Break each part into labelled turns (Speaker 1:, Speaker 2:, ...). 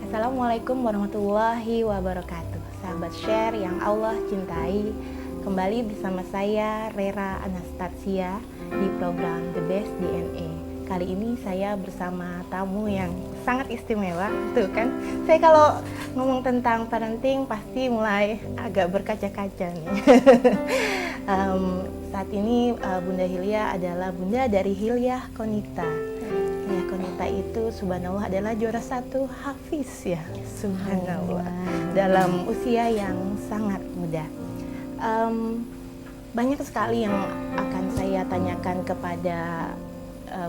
Speaker 1: Assalamualaikum warahmatullahi wabarakatuh. Sahabat share yang Allah cintai, kembali bersama saya Rera Anastasia di program The Best DNA. Kali ini saya bersama tamu yang sangat istimewa. Tuh kan, saya kalau ngomong tentang parenting pasti mulai agak berkaca-kaca nih. Saat ini Bunda Hilya adalah bunda dari Hilya Konita. Ya, Konita itu subhanallah adalah juara 1 hafiz ya, subhanallah, dalam usia yang sangat muda. Banyak sekali yang akan saya tanyakan kepada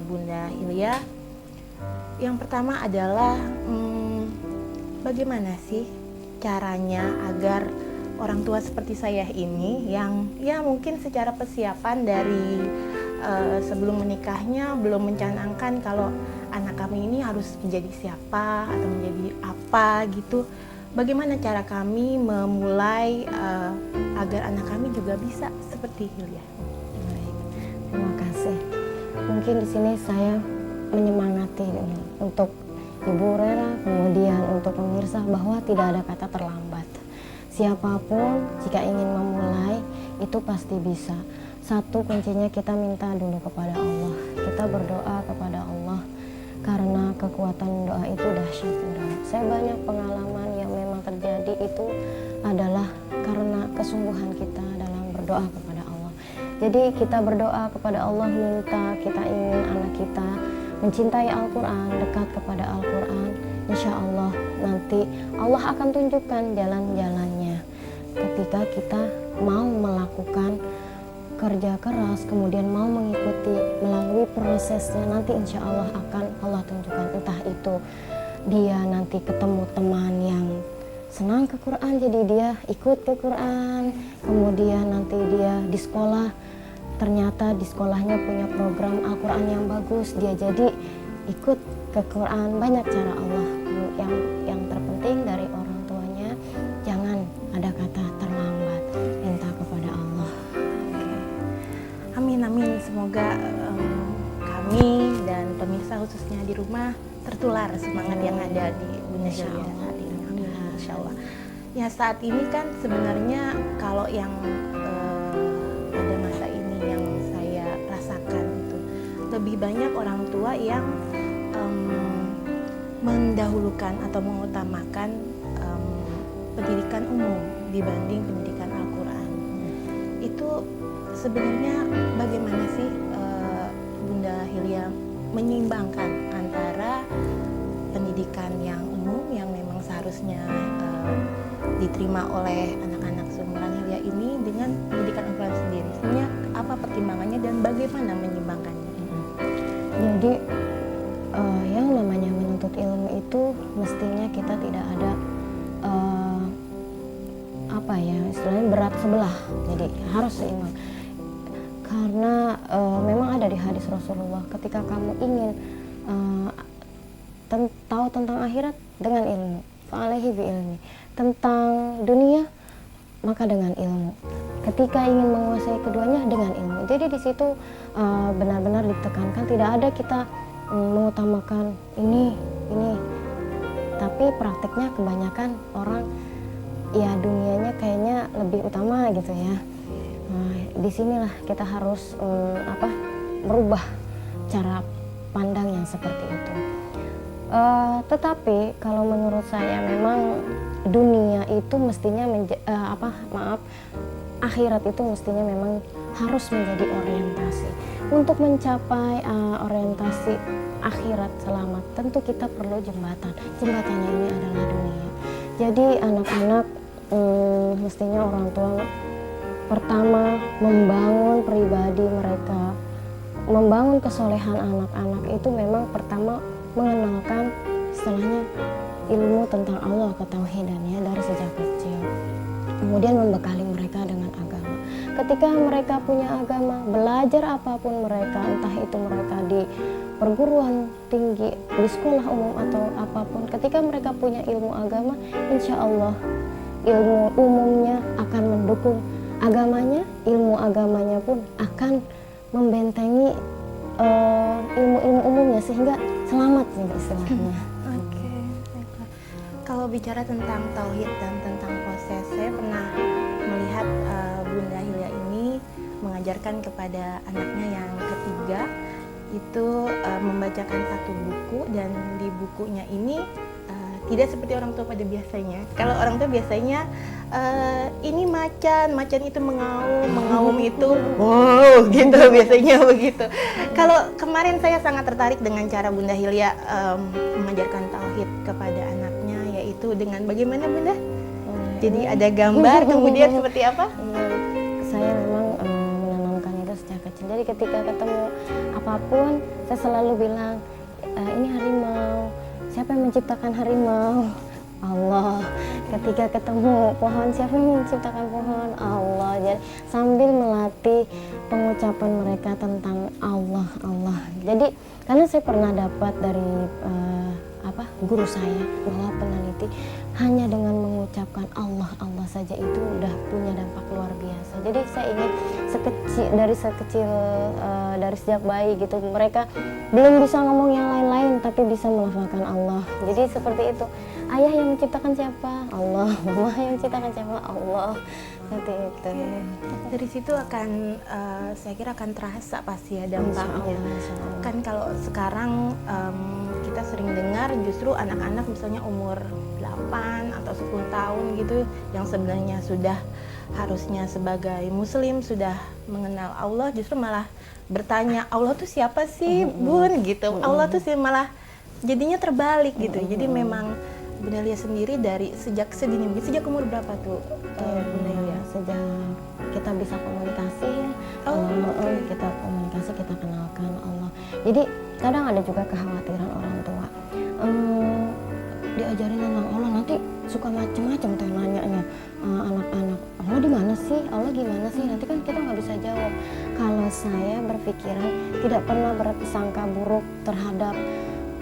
Speaker 1: Bunda Hilya. Yang pertama adalah bagaimana sih caranya agar orang tua seperti saya ini yang ya mungkin secara persiapan dari sebelum menikahnya belum mencanangkan kalau anak kami ini harus menjadi siapa atau menjadi apa gitu. Bagaimana cara kami memulai agar anak kami juga bisa seperti Hilya?
Speaker 2: Baik, terima kasih. Mungkin di sini saya menyemangati untuk Ibu Rera, kemudian untuk pemirsa bahwa tidak ada kata terlambat. Siapapun jika ingin memulai itu pasti bisa. Satu kuncinya kita minta dulu kepada Allah. Kita berdoa kepada Allah karena kekuatan doa itu dahsyat. Saya banyak pengalaman yang memang terjadi itu adalah karena kesungguhan kita dalam berdoa kepada Allah. Jadi kita berdoa kepada Allah, minta kita ingin anak kita mencintai Al-Quran, dekat kepada Al-Quran. Insya Allah nanti Allah akan tunjukkan jalan-jalannya. Ketika kita mau melakukan kerja keras, kemudian mau mengikuti melalui prosesnya, nanti insya Allah akan Allah tunjukkan. Entah itu dia nanti ketemu teman yang senang ke Quran, jadi dia ikut ke Quran. Kemudian nanti dia di sekolah, ternyata di sekolahnya punya program Al-Quran yang bagus, dia jadi ikut ke Quran. Banyak cara Allah. Yang terpenting dari orang tuanya, jangan ada kata terlambat, minta kepada Allah.
Speaker 1: Amin, amin. Semoga kami dan pemirsa khususnya di rumah tertular semangat yang ada di Bunda Hilya saat ini. Amin, insya Allah. Ya, saat ini kan sebenarnya kalau yang pada masa ini yang saya rasakan itu lebih banyak orang tua yang mendahulukan atau mengutamakan pendidikan umum dibanding pendidikan Al-Quran. Itu sebenarnya bagaimana sih Bunda Hilya menyeimbangkan antara pendidikan yang umum yang memang seharusnya diterima oleh anak-anak seumuran Hilya ini dengan pendidikan Al-Quran sendiri? Sebenarnya apa pertimbangannya dan bagaimana menyeimbangkannya?
Speaker 2: Jadi yang namanya menuntut ilmu itu mestinya kita tidak ada istilahnya berat sebelah. Jadi harus seimbang. Karena memang ada di hadis Rasulullah, ketika kamu ingin tahu tentang akhirat dengan ilmu, fa'alaihi bi'ilmi, tentang dunia maka dengan ilmu. Ketika ingin menguasai keduanya dengan ilmu. Jadi di situ benar-benar ditekankan, tidak ada kita mengutamakan ini, tapi prakteknya kebanyakan orang ya dunianya kayaknya lebih utama gitu ya. Disinilah kita harus merubah cara pandang yang seperti itu. Tetapi kalau menurut saya memang dunia itu mestinya akhirat itu mestinya memang harus menjadi orientasi. Untuk mencapai orientasi akhirat selamat, tentu kita perlu jembatan. Jembatannya ini adalah dunia. Jadi anak-anak mestinya orang tua pertama membangun pribadi mereka, membangun kesolehan anak-anak itu memang pertama mengenalkan istilahnya ilmu tentang Allah, ketauhidannya dari sejak kecil. Kemudian membekali mereka dengan agama. Ketika mereka punya agama, belajar apapun mereka, entah itu mereka di perguruan tinggi, di sekolah umum atau apapun, ketika mereka punya ilmu agama, insya Allah ilmu umumnya akan mendukung agamanya, ilmu agamanya pun akan membentengi ilmu-ilmu umumnya sehingga selamat ya istilahnya.
Speaker 1: Oke, baiklah. Kalau bicara tentang tauhid dan tentang proses, saya pernah melihat Bunda Hilya ini mengajarkan kepada anaknya yang ketiga itu membacakan satu buku, dan di bukunya ini tidak seperti orang tua pada biasanya. Kalau orang tua biasanya ini macan itu mengaum itu wow gitu biasanya begitu. Kalau kemarin saya sangat tertarik dengan cara Bunda Hilya mengajarkan tauhid kepada anaknya, yaitu dengan bagaimana Bunda? Jadi ada gambar kemudian seperti apa?
Speaker 2: Saya memang menanamkan itu sejak kecil. Jadi ketika ketemu apapun, saya selalu bilang ini harimau. Siapa yang menciptakan harimau? Allah. Ketika ketemu pohon, siapa yang menciptakan pohon? Allah. Jadi sambil melatih pengucapan mereka tentang Allah. Jadi karena saya pernah dapat dari guru saya bahwa peneliti hanya dengan mengucapkan Allah saja itu udah punya dampak luar biasa. Jadi saya ingin dari sejak bayi gitu, mereka belum bisa ngomong yang lain-lain tapi bisa melafalkan Allah. Jadi seperti itu. Ayah yang menciptakan siapa? Allah. Mama yang menciptakan siapa? Allah. Seperti itu.
Speaker 1: Dari situ akan saya kira akan terasa pasti ya dampaknya. Kan kalau sekarang kita sering dengar justru anak-anak misalnya umur 8 atau 10 tahun gitu yang sebenarnya sudah harusnya sebagai muslim sudah mengenal Allah, justru malah bertanya Allah tuh siapa sih Bun gitu. Allah tuh sih malah jadinya terbalik gitu. Jadi memang Bunda Hilya sendiri dari sejak sedini mungkin sejak umur berapa tuh Bunda Hilya?
Speaker 2: Sejak kita bisa komunikasi ya. Kita komunikasi, kita kenalkan Allah. Jadi kadang ada juga kekhawatiran orang tua. Diajarin tentang Allah nanti suka macam-macam tuh nanyanya anak-anak. Allah di mana sih? Allah gimana sih? Nanti kan kita nggak bisa jawab. Kalau saya berpikiran tidak pernah berprasangka buruk terhadap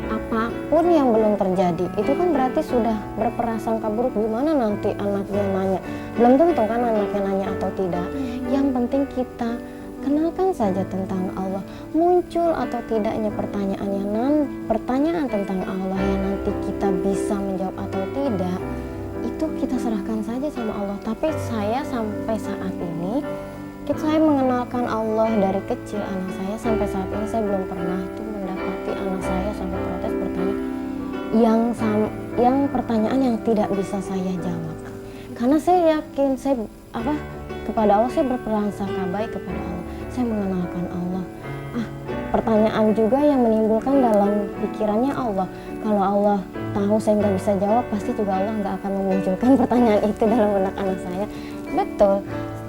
Speaker 2: apapun yang belum terjadi, itu kan berarti sudah berprasangka buruk. Gimana nanti anaknya nanya? Belum tentu kan anaknya nanya atau tidak. Yang penting kita kenalkan saja tentang Allah. Muncul atau tidaknya pertanyaan tentang Allah yang nanti kita bisa menjawab atau tidak, itu kita serahkan saja sama Allah. Tapi saya sampai saat ini, saya mengenalkan Allah dari kecil anak saya sampai saat ini saya belum pernah tuh mendapati anak saya sampai protes bertanya yang pertanyaan yang tidak bisa saya jawab. Karena saya yakin kepada Allah saya berprasangka baik kepada Allah. Saya mengenalkan Allah. Pertanyaan juga yang menimbulkan dalam pikirannya Allah. Kalau Allah tahu saya nggak bisa jawab, pasti juga Allah nggak akan memunculkan pertanyaan itu dalam benak anak saya. Betul,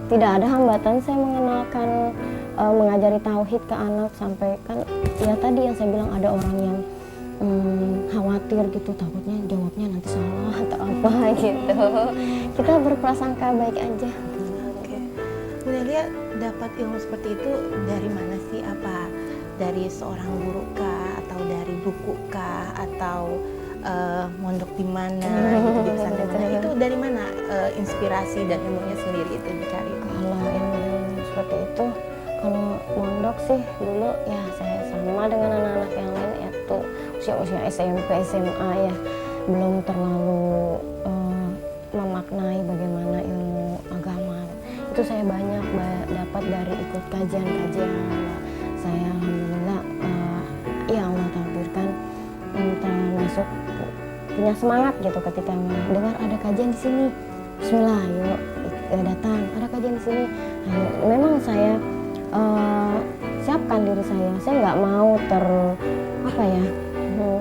Speaker 2: tidak ada hambatan saya mengenalkan, mengajari tauhid ke anak, sampai kan ya tadi yang saya bilang ada orang yang khawatir gitu, takutnya jawabnya nanti salah atau apa gitu. Kita berprasangka baik aja.
Speaker 1: Bunda Hilya dapat ilmu seperti itu dari mana sih? Apa dari seorang guru kah, atau dari buku kah, atau mondok di mana gitu, di pesantren mana? Itu dari mana inspirasi dan ilmunya sendiri itu dicari?
Speaker 2: Kalau ilmu seperti itu, kalau mondok sih dulu ya saya sama dengan anak-anak yang lain, yaitu usia SMP, SMA ya, belum terlalu memaknai bagaimana ilmu agama. Itu saya banyak dapat dari ikut kajian-kajian. Saya alhamdulillah ya Allah takdirkan termasuk punya semangat gitu ketika dengar ada kajian di sini. Bismillah, yuk datang. Ada kajian di sini. Memang saya siapkan diri saya. Saya nggak mau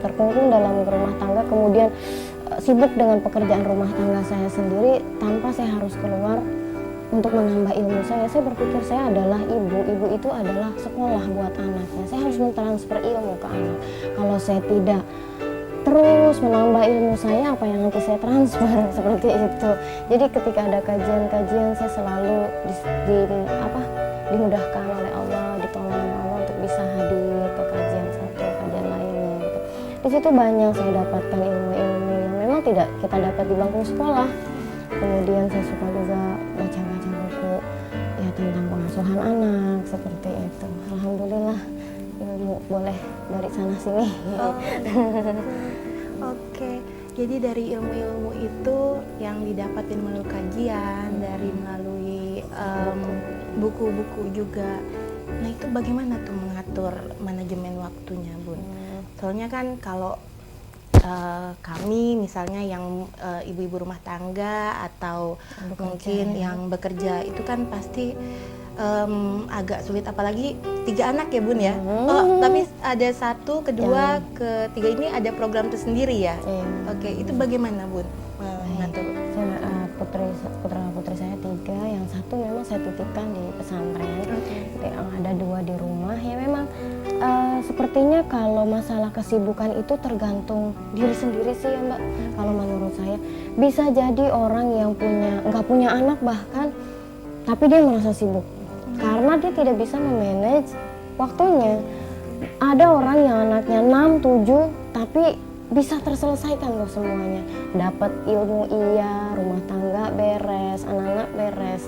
Speaker 2: terkungkung dalam rumah tangga, kemudian sibuk dengan pekerjaan rumah tangga saya sendiri tanpa saya harus keluar untuk menambah ilmu saya. Saya berpikir saya adalah ibu itu adalah sekolah buat anaknya. Saya harus mentransfer ilmu ke anak. Kalau saya tidak terus menambah ilmu saya, apa yang nanti saya transfer seperti itu. Jadi ketika ada kajian-kajian, saya selalu dimudahkan oleh Allah, ditolong oleh Allah untuk bisa hadir ke kajian satu, kajian lainnya gitu. Di situ banyak saya dapatkan ilmu-ilmu yang memang tidak kita dapat di bangku sekolah. Kemudian saya suka juga baca-baca buku ya tentang pengasuhan anak seperti itu. Alhamdulillah ilmu boleh dari sana sini.
Speaker 1: Oke. Jadi dari ilmu-ilmu itu yang didapatin melalui kajian, dari melalui buku-buku juga. Nah itu bagaimana tuh mengatur manajemen waktunya, Bun? Soalnya kan kalau kami misalnya yang ibu-ibu rumah tangga atau mungkin yang bekerja itu kan pasti agak sulit, apalagi 3 anak ya Bun ya. Oh tapi ada 1, kedua, ketiga ini ada program tersendiri ya. Oke, itu bagaimana Bun mengatur?
Speaker 2: Putra-putri saya 3, yang 1 memang saya titipkan di pesantren, yang ada 2 di rumah. Ya memang sepertinya kalau masalah kesibukan itu tergantung diri sendiri sih ya Mbak. Kalau menurut saya bisa jadi orang yang nggak punya anak bahkan, tapi dia merasa sibuk karena dia tidak bisa memanage waktunya. Ada orang yang anaknya 6, 7 tapi bisa terselesaikan loh semuanya. Dapat ilmu iya, rumah tangga beres, anak-anak beres.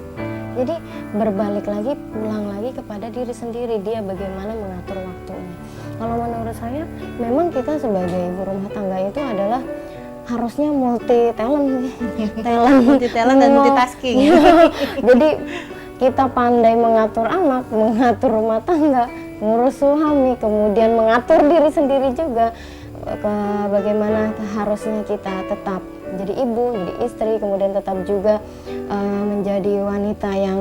Speaker 2: Jadi berbalik lagi, pulang lagi kepada diri sendiri, dia bagaimana mengatur waktunya. Kalau menurut saya memang kita sebagai ibu rumah tangga itu adalah harusnya multi talent
Speaker 1: dan multitasking.
Speaker 2: Jadi kita pandai mengatur anak, mengatur rumah tangga, ngurus suami, kemudian mengatur diri sendiri juga. Bagaimana harusnya kita tetap menjadi ibu, jadi istri, kemudian tetap juga menjadi wanita yang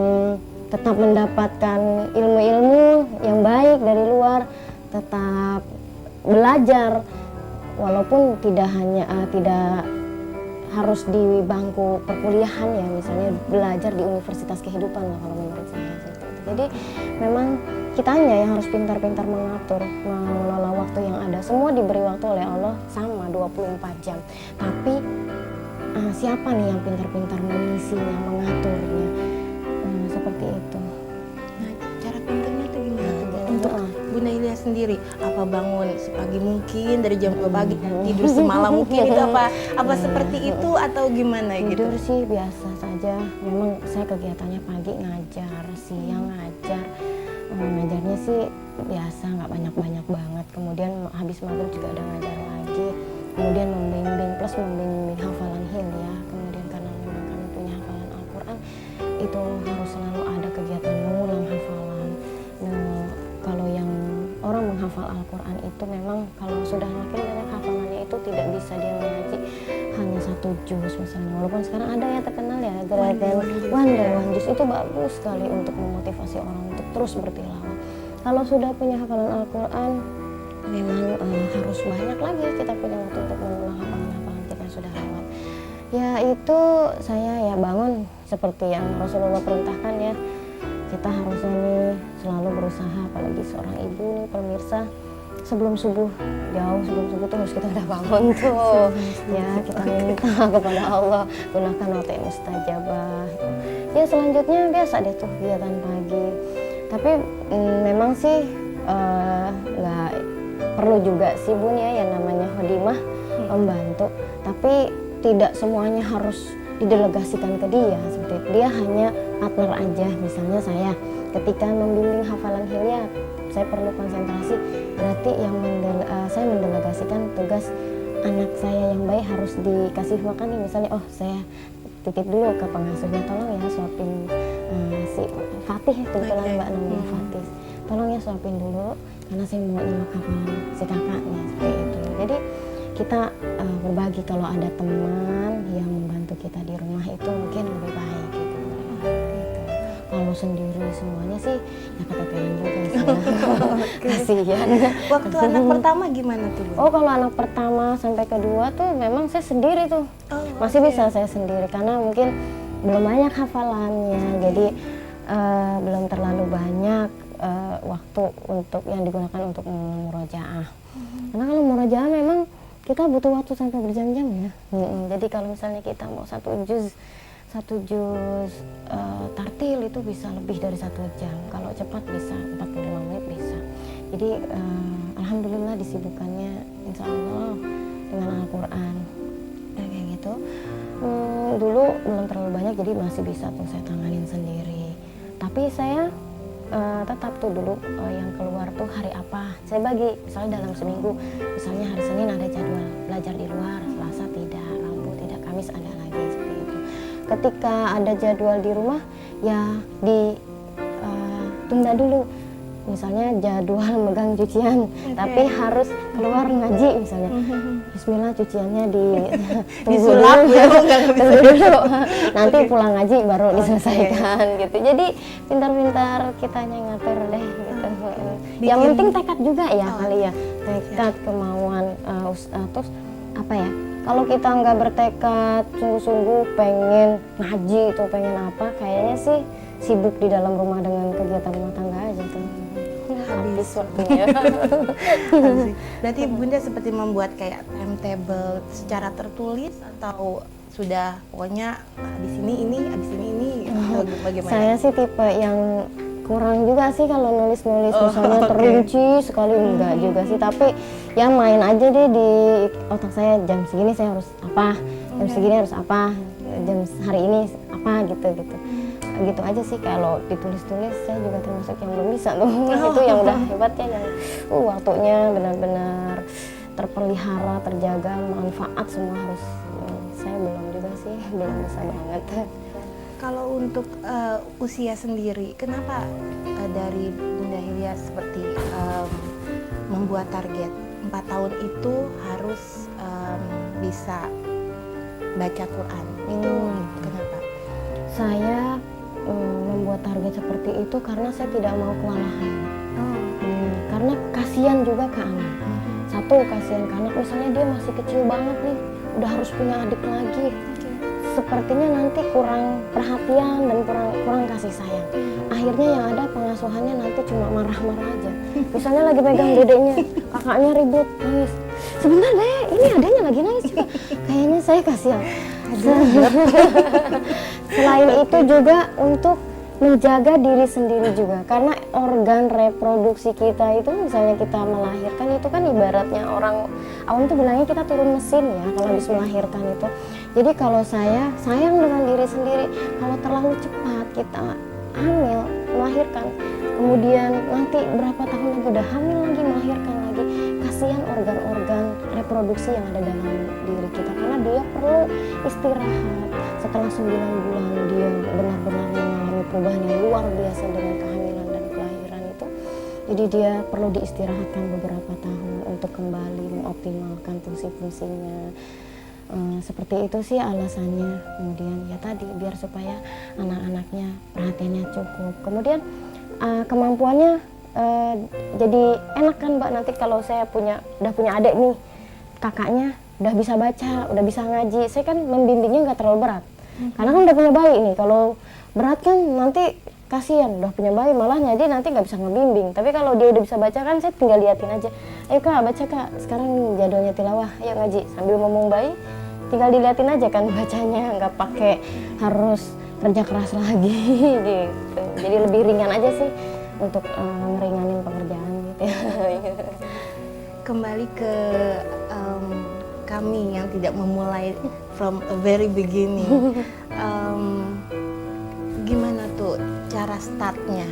Speaker 2: tetap mendapatkan ilmu-ilmu yang baik dari luar, tetap belajar walaupun tidak harus di bangku perkuliahan ya, misalnya belajar di universitas kehidupan lah kalau menurut saya seperti itu. Jadi memang kitanya yang harus pintar-pintar mengelola waktu yang ada. Semua diberi waktu oleh Allah sama 24 jam. Tapi siapa nih yang pintar-pintar mengisinya, mengaturnya? Seperti itu.
Speaker 1: Nah, cara pintarnya tuh gimana tuh Bu? Untuk Bu Naila sendiri, apa bangun sepagi mungkin dari jam 2 pagi, tidur semalam mungkin itu apa seperti itu atau gimana gitu?
Speaker 2: Tidur sih biasa saja. Memang saya kegiatannya pagi ngajar, siang ngajar. Ngajarnya sih biasa, nggak banyak-banyak banget. Kemudian habis maghrib juga ada ngajar lagi. Kemudian membimbing plus membimbing hafalan hilyah. Kemudian karena memang kami punya hafalan Al-Quran, itu harus selalu ada kegiatan mengulang hafalan. Nah, kalau yang orang menghafal Al-Quran itu memang kalau sudah makin banyak hafalannya itu tidak bisa dia mengaji hanya 1 juz misalnya. Walaupun sekarang ada yang terkenal ya gerakan one day one juz, itu bagus sekali untuk memotivasi orang untuk terus bertilawah. Kalau sudah punya hafalan Al-Quran memang harus banyak lagi kita punya waktu untuk mengulang hafalan-hafalan kita yang sudah lewat. Ya itu saya ya bangun seperti yang Rasulullah perintahkan ya. Kita harusnya nih selalu berusaha, apalagi seorang ibu nih pemirsa, sebelum subuh, jauh sebelum subuh tuh harus kita udah bangun tuh. Ya kita minta kepada Allah, gunakan waktu yang mustajabah. Ya selanjutnya biasa deh tuh kegiatan pagi. Tapi memang sih nggak perlu juga sih Bun ya yang namanya khodimah membantu. Tapi tidak semuanya harus didelegasikan ke dia, seperti itu. Dia hanya partner aja. Misalnya saya ketika membimbing hafalan hilyah, saya perlu konsentrasi, berarti yang saya mendelegasikan tugas anak saya yang baik harus dikasih makan nih. Misalnya saya titip dulu ke pengasuhnya, tolong ya suapin si Fatih, kebetulan Mbak namanya Fatih, tolong ya suapin dulu karena saya mau nyimak hafalan si kakaknya, seperti itu. Jadi kita berbagi, kalau ada teman yang membantu kita di rumah itu mungkin lebih baik gitu. Kalau sendiri semuanya sih ya keteteran juga sih. Kasihan.
Speaker 1: Waktu anak pertama gimana tuh Bu?
Speaker 2: Oh kalau anak pertama sampai kedua tuh memang saya sendiri tuh. Masih bisa saya sendiri karena mungkin belum banyak hafalannya, jadi belum terlalu banyak waktu untuk yang digunakan untuk murojaah. Karena kalau murojaah memang kita butuh waktu sampai berjam-jam ya. Jadi kalau misalnya kita mau 1 juz tartil itu bisa lebih dari 1 jam. Kalau cepat bisa 45 menit bisa. Jadi alhamdulillah disibukannya insya Allah dengan Al-Quran. Kayak gitu. Dulu belum terlalu banyak, jadi masih bisa tuh saya tanganin sendiri. Tapi saya tetap tuh dulu yang keluar tuh hari apa saya bagi, misalnya dalam seminggu, misalnya hari Senin ada jadwal belajar di luar, Selasa tidak, ketika ada jadwal di rumah ya ditunda dulu. Misalnya jadwal megang cucian, tapi harus keluar ngaji misalnya. Bismillah cuciannya
Speaker 1: disulap ya,
Speaker 2: tunggu dulu. Nanti pulang ngaji baru diselesaikan gitu. Jadi pintar-pintar kitanya ngatur deh gitu. Yang penting tekad juga ya kali ya. Tekad, kemauan, terus apa ya? Kalau kita nggak bertekad sungguh-sungguh pengen ngaji itu pengen apa, kayaknya sih sibuk di dalam rumah dengan kegiatan rumah tangga aja tuh. Habis waktunya.
Speaker 1: Berarti Bunda seperti membuat kayak timetable secara tertulis atau sudah pokoknya habis ini atau bagaimana?
Speaker 2: Saya sih tipe yang kurang juga sih kalau nulis-nulis misalnya terinci sekali enggak juga sih, tapi ya main aja deh di otak saya, jam segini saya harus apa, jam segini harus apa, jam hari ini apa gitu gitu aja sih. Kalau ditulis-tulis saya juga termasuk yang belum bisa tuh. Itu yang udah hebatnya, yang waktunya benar-benar terpelihara, terjaga, manfaat semua harus. Saya belum juga sih, belum bisa banget.
Speaker 1: Kalau untuk usia sendiri, kenapa dari Bunda Hilya seperti membuat target 4 tahun itu harus bisa baca Quran? Itu kenapa?
Speaker 2: Saya membuat target seperti itu karena saya tidak mau kewalahan. Karena kasihan juga ke anak. Satu, kasihan ke anak, misalnya dia masih kecil banget nih, udah harus punya adik lagi. Sepertinya nanti kurang perhatian dan kurang kasih sayang. Akhirnya yang ada pengasuhannya nanti cuma marah-marah aja. Misalnya lagi pegang dedeknya, kakaknya ribut, nangis. Sebentar deh, ini adanya lagi nangis juga. Kayaknya saya kasihan. Selain itu juga untuk menjaga diri sendiri juga, karena organ reproduksi kita itu misalnya kita melahirkan itu kan ibaratnya orang awam tuh bilangnya kita turun mesin ya kalau habis melahirkan itu. Jadi kalau saya sayang dengan diri sendiri, kalau terlalu cepat kita hamil melahirkan, kemudian nanti berapa tahun lagi udah hamil lagi melahirkan lagi, kasihan organ-organ reproduksi yang ada dalam diri kita, karena dia perlu istirahat. Setelah 9 bulan dia benar-benar mengalami perubahan yang luar biasa dengan kehamilan dan kelahiran itu. Jadi dia perlu diistirahatkan beberapa tahun untuk kembali mengoptimalkan fungsi-fungsinya. Seperti itu sih alasannya. Kemudian ya tadi biar supaya anak-anaknya perhatiannya cukup. Kemudian kemampuannya jadi enak kan Mbak, nanti kalau saya udah punya adik nih, kakaknya udah bisa baca, udah bisa ngaji, saya kan membimbingnya nggak terlalu berat. Karena kan udah punya bayi nih, kalau berat kan nanti kasihan, udah punya bayi malah ngaji nanti nggak bisa ngebimbing. Tapi kalau dia udah bisa baca kan saya tinggal liatin aja, ayo kak baca kak, sekarang jadwalnya tilawah, ayo ngaji, sambil ngomong bayi tinggal diliatin aja kan bacanya, nggak pakai harus kerja keras lagi gitu. Jadi lebih ringan aja sih untuk ngeringanin pekerjaan gitu ya.
Speaker 1: Kembali ke kami yang tidak memulai from a very beginning. Gimana tuh cara startnya?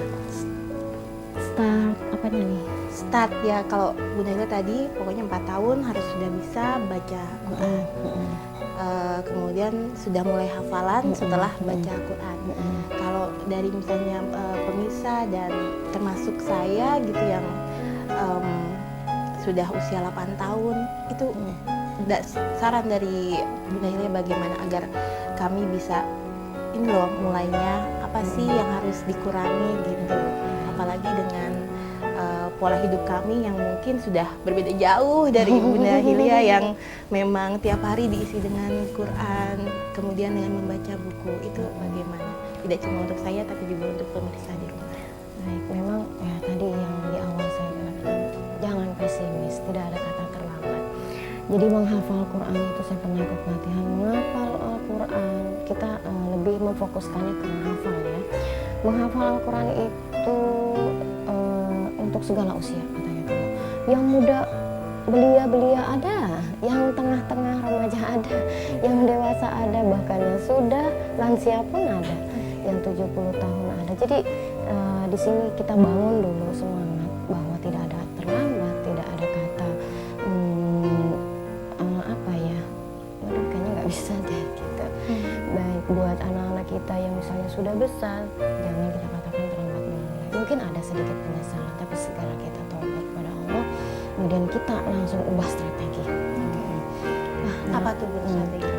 Speaker 2: Start apanya nih?
Speaker 1: Start ya, kalau Bunda Hilya tadi pokoknya 4 tahun harus sudah bisa baca Quran. Kemudian sudah mulai hafalan setelah baca Quran. Kalau dari misalnya pemirsa dan termasuk saya gitu yang sudah usia 8 tahun itu saran dari Bunda Hilya bagaimana agar kami bisa ini loh mulainya apa sih yang harus dikurangi gitu, apalagi dengan pola hidup kami yang mungkin sudah berbeda jauh dari Bunda Hilya yang memang tiap hari diisi dengan Quran, kemudian dengan membaca buku. Itu bagaimana? Tidak cuma untuk saya tapi juga untuk pemirsa di rumah.
Speaker 2: Baik, memang ya tadi yang di awal saya katakan jangan pesimis, tidak ada kata terlambat. Jadi menghafal Quran itu saya pernah ikut pelatihan menghafal Al-Quran, kita lebih memfokuskannya ke menghafal ya. Menghafal Al-Quran itu untuk segala usia katanya tuh. Yang muda belia-belia ada, yang tengah-tengah remaja ada, yang dewasa ada, bahkan yang sudah lansia pun ada, yang 70 tahun ada. Jadi di sini kita bangun dulu semangat bahwa tidak ada terlambat, tidak ada kata apa ya, waduh kayaknya nggak bisa deh gitu. Baik buat anak-anak kita yang misalnya sudah besar, jangan kita katakan terlambat memulai. Mungkin ada sedikit penyesalan, tapi segera kita taubat kepada Allah, kemudian kita langsung ubah strategi.
Speaker 1: Apa tuh Bu strategi?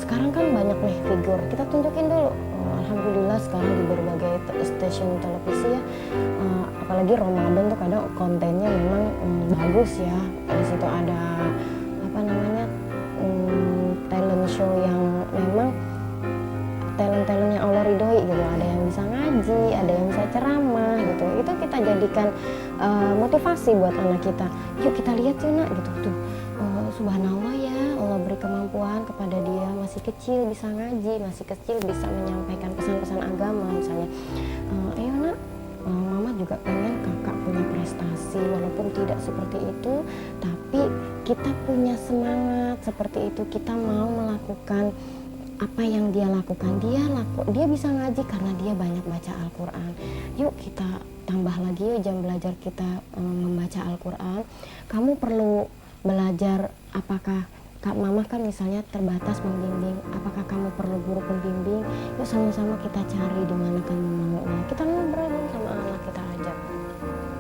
Speaker 2: Sekarang kan banyak nih figur, kita tunjukin dulu. Alhamdulillah sekarang di berbagai stasiun televisi ya, apalagi Ramadan tuh kadang kontennya memang bagus ya. Di situ ada apa namanya talent show yang memang talent yang Allah ridhoi gitu. Ada yang bisa ngaji, ada yang bisa ceramah gitu. Itu kita jadikan motivasi buat anak kita. Yuk kita lihat yuk nak gitu tuh. Subhanallah ya, Allah beri kemampuan kepada dia, masih kecil bisa ngaji, masih kecil bisa menyampaikan pesan-pesan agama misalnya. Ayo nak, mama juga pengen kakak punya prestasi, walaupun tidak seperti itu, tapi kita punya semangat seperti itu, kita mau melakukan apa yang dia lakukan. Dia bisa ngaji karena dia banyak baca Al-Quran. Yuk kita tambah lagi yuk jam belajar kita membaca Al-Quran. Kamu perlu belajar, apakah Kak Mama kan misalnya terbatas membimbing, apakah kamu perlu guru pembimbing? Yuk sama-sama kita cari di mana kamu maunya. Kita ngobrol sama anak, kita ajak.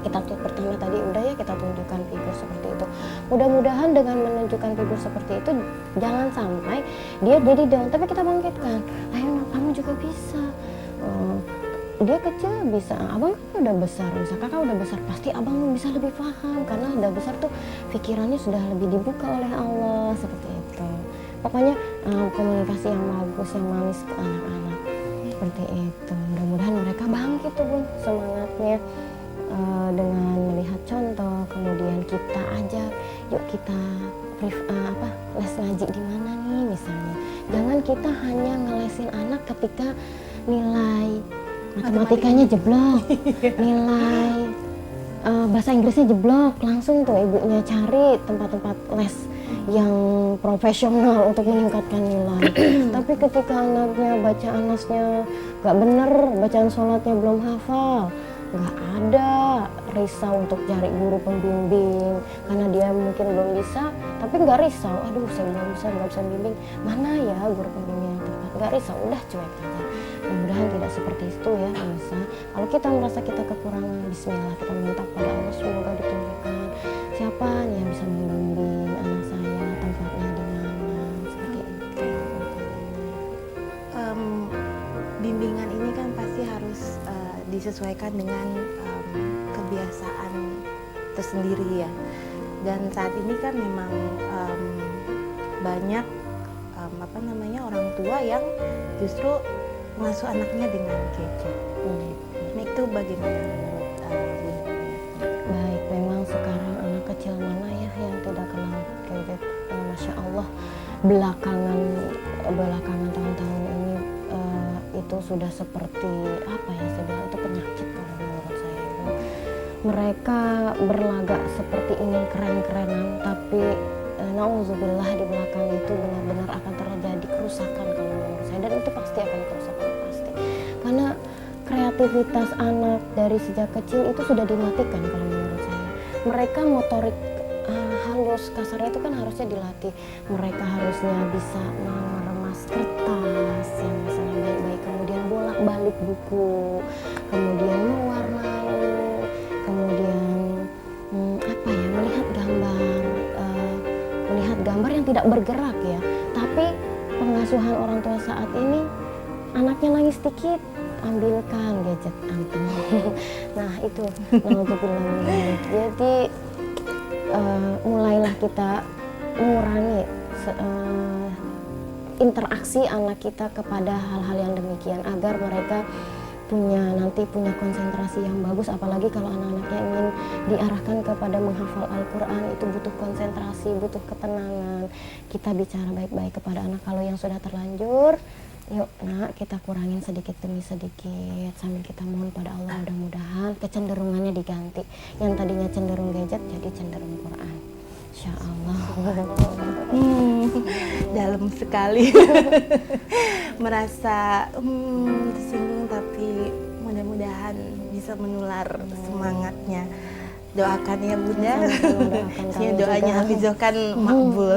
Speaker 2: Kita tuh pertama tadi udah ya kita tunjukkan figur seperti itu. Mudah-mudahan dengan menunjukkan figur seperti itu jangan sampai dia jadi down, tapi kita bangkitkan. Ayo nak, kamu juga bisa. Dia kecil bisa, abang kan udah besar, misal kakak udah besar, pasti abang bisa lebih paham karena udah besar tuh pikirannya sudah lebih dibuka oleh Allah, seperti itu. Pokoknya komunikasi yang bagus, yang manis ke anak-anak seperti itu. Mudah-mudahan mereka bangkit tuh Bun semangatnya dengan melihat contoh, kemudian kita ajak, yuk kita les ngaji di mana nih misalnya. Jangan kita hanya ngelesin anak ketika nilai matematikanya jeblok, nilai bahasa Inggrisnya jeblok, langsung tuh ibunya cari tempat-tempat les yang profesional untuk meningkatkan nilai. Tapi ketika anaknya bacaan nasnya gak bener, bacaan sholatnya belum hafal, gak ada, risau untuk cari guru pembimbing karena dia mungkin belum bisa, tapi gak risau, aduh saya belum bisa, gak bisa bimbing, mana ya guru pembimbing yang tepat, gak risau, udah cuek aja. Mudah-mudahan tidak seperti itu ya Anissa. Kalau kita merasa kita kekurangan, bismillah kita minta pada Allah semoga ditunjukkan siapa yang bisa membimbing anak saya, tempatnya di mana, seperti itu.
Speaker 1: Bimbingan ini kan pasti harus disesuaikan dengan kebiasaan tersendiri ya. Dan saat ini kan memang banyak orang tua yang justru mengasuh anaknya dengan gadget. Nah itu bagaimana menurut Bun?
Speaker 2: Baik, memang sekarang anak kecil mana ya yang tidak kenal gadget. Masya Allah, belakangan tahun-tahun ini itu sudah seperti apa ya, saya bilang itu penyakit kalau menurut saya. Mereka berlagak seperti ingin keren-kerenan, tapi nauzubillah di belakang itu benar-benar akan terjadi kerusakan kalau menurut saya, dan itu pasti akan kerusakan pasti. Karena kreativitas anak dari sejak kecil itu sudah dimatikan kalau menurut saya. Mereka motorik halus kasarnya itu kan harusnya dilatih. Mereka harusnya bisa meremas kertas yang misalnya baik-baik, kemudian bolak-balik buku, kemudian mewarnai, kemudian melihat gambar yang tidak bergerak ya. Tapi pengasuhan orang tua saat ini, anaknya nangis dikit, ambilkan gadget antum. Nah itu jadi mulailah kita mengurangi interaksi anak kita kepada hal-hal yang demikian agar mereka punya konsentrasi yang bagus. Apalagi kalau anak-anaknya ingin diarahkan kepada menghafal Al-Quran, itu butuh konsentrasi, butuh ketenangan. Kita bicara baik-baik kepada anak. Kalau yang sudah terlanjur, yuk nak kita kurangin sedikit demi sedikit sambil kita mohon pada Allah, mudah-mudahan kecenderungannya diganti. Yang tadinya cenderung gadget jadi cenderung Quran, insya Allah.
Speaker 1: Dalam sekali. Merasa tersinggung, tapi mudah-mudahan bisa menular semangatnya. Doakan ya Bunda.
Speaker 2: Sama-sama doakan
Speaker 1: Ya,
Speaker 2: kami
Speaker 1: doanya
Speaker 2: juga.
Speaker 1: Hafizah kan makbul.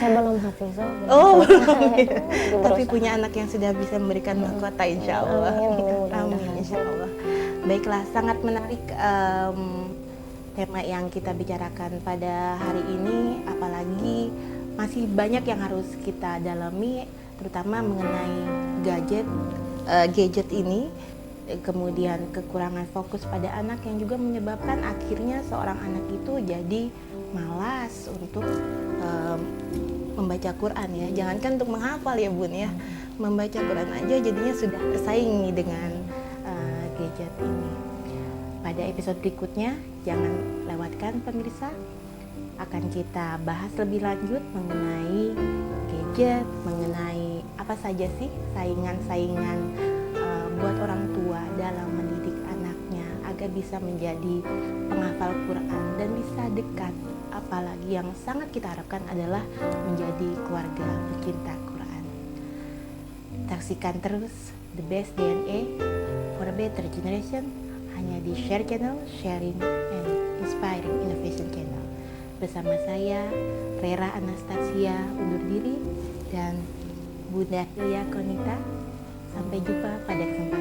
Speaker 2: Saya belum hafizah.
Speaker 1: Oh,
Speaker 2: Lagi
Speaker 1: tapi
Speaker 2: berusaha.
Speaker 1: punya anak yang sudah bisa memberikan mahkota insya Allah.
Speaker 2: Amin,
Speaker 1: Amin
Speaker 2: mudah-mudahan.
Speaker 1: insya Allah. Baiklah, sangat menarik tema yang kita bicarakan pada hari ini, apalagi masih banyak yang harus kita dalami, terutama mengenai gadget ini, kemudian kekurangan fokus pada anak yang juga menyebabkan akhirnya seorang anak itu jadi malas untuk membaca Quran ya. Jangankan untuk menghafal ya Bun ya, membaca Quran aja jadinya sudah tersaingi dengan gadget ini. Pada episode berikutnya jangan lewatkan pemirsa, akan kita bahas lebih lanjut mengenai gadget, mengenai apa saja sih saingan-saingan buat orang tua dalam mendidik anaknya agar bisa menjadi penghafal Quran dan bisa dekat. Apalagi yang sangat kita harapkan adalah menjadi keluarga pecinta Quran. Saksikan terus The Best DNA for a Better Generation hanya di Share Channel, Sharing and Inspiring Innovation Channel. Bersama saya Rera Anastasia undur diri dan Bunda Hilya Konita. Sampai jumpa pada kesempatan